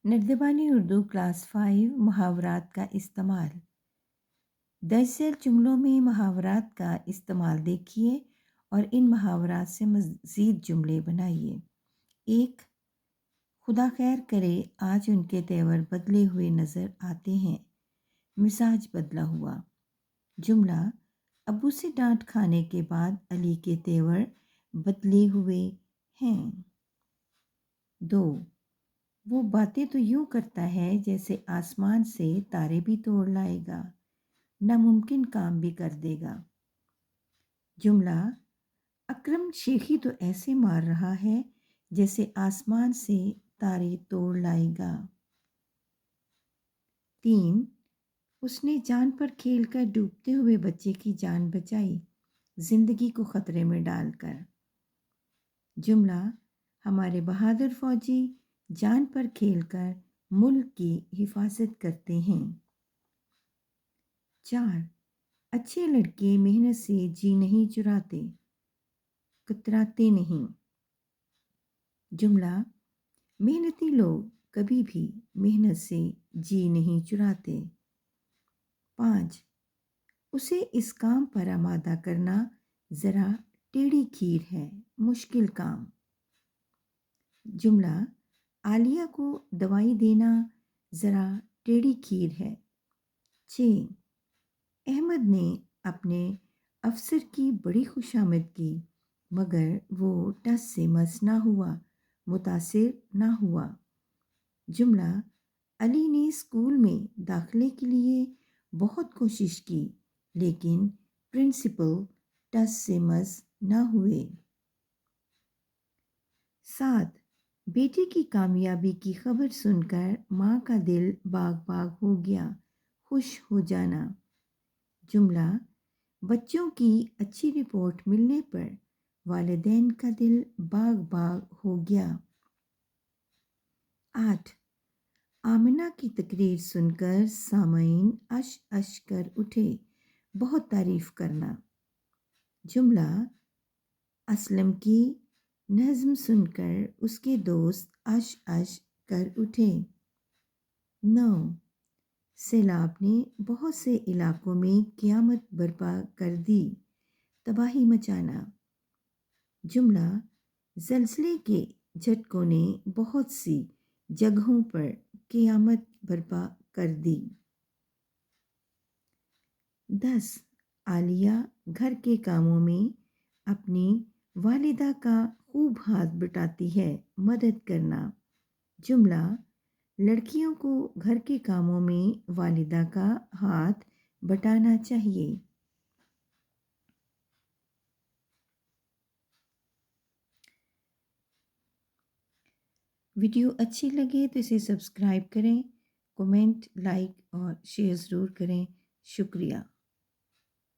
नर्दबानी Urdu class 5 मुहावरात का इस्तेमाल। दर्ज झेल जुमलों में मुहावरात का इस्तेमाल देखिए और इन मुहावरात से मज़ीद जुमले बनाइए। एक, खुदा खैर करे आज उनके तेवर बदले हुए नज़र आते हैं, मिजाज बदला हुआ। जुमला, अब्बू से डांट खाने के बाद अली के तेवर बदले हुए हैं। दो, वो बातें तो यूं करता है जैसे आसमान से तारे भी तोड़ लाएगा, नामुमकिन काम भी कर देगा। जुमला, अकरम शेखी तो ऐसे मार रहा है जैसे आसमान से तारे तोड़ लाएगा। तीन, उसने जान पर खेलकर डूबते हुए बच्चे की जान बचाई, जिंदगी को खतरे में डालकर। जुमला, हमारे बहादुर फौजी जान पर खेलकर मुल्क की हिफाजत करते हैं। चार, अच्छे लड़के मेहनत से जी नहीं चुराते, कतराते नहीं। जुमला, मेहनती लोग कभी भी मेहनत से जी नहीं चुराते। पाँच, उसे इस काम पर आमादा करना ज़रा टेढ़ी खीर है, मुश्किल काम। जुमला, आलिया को दवाई देना ज़रा टेढ़ी खीर है। 6, अहमद ने अपने अफसर की बड़ी खुशामद की मगर वो टस से मस ना हुआ, मुतासिर ना हुआ। जुमला, अली ने स्कूल में दाखिले के लिए बहुत कोशिश की लेकिन प्रिंसिपल टस से मस ना हुए। 7, बेटी की कामयाबी की खबर सुनकर माँ का दिल बाग बाग हो गया, खुश हो जाना। जुमला, बच्चों की अच्छी रिपोर्ट मिलने पर वालिदैन का दिल बाग बाग हो गया। 8, आमिना की तकरीर सुनकर सामईन अश अश कर उठे, बहुत तारीफ करना। जुमला, असलम की नज़्म सुनकर उसके दोस्त अश अश कर उठे। 9, सैलाब ने बहुत से इलाकों में क़यामत बर्पा कर दी, तबाही मचाना। जुमला, ज़लज़ले के झटकों ने बहुत सी जगहों पर क़यामत बर्पा कर दी। 10, आलिया घर के कामों में अपनी वालिदा का खूब हाथ बटाती है, मदद करना। जुमला, लड़कियों को घर के कामों में वालिदा का हाथ बटाना चाहिए। वीडियो अच्छी लगे तो इसे सब्सक्राइब करें, कमेंट, लाइक और शेयर ज़रूर करें। शुक्रिया।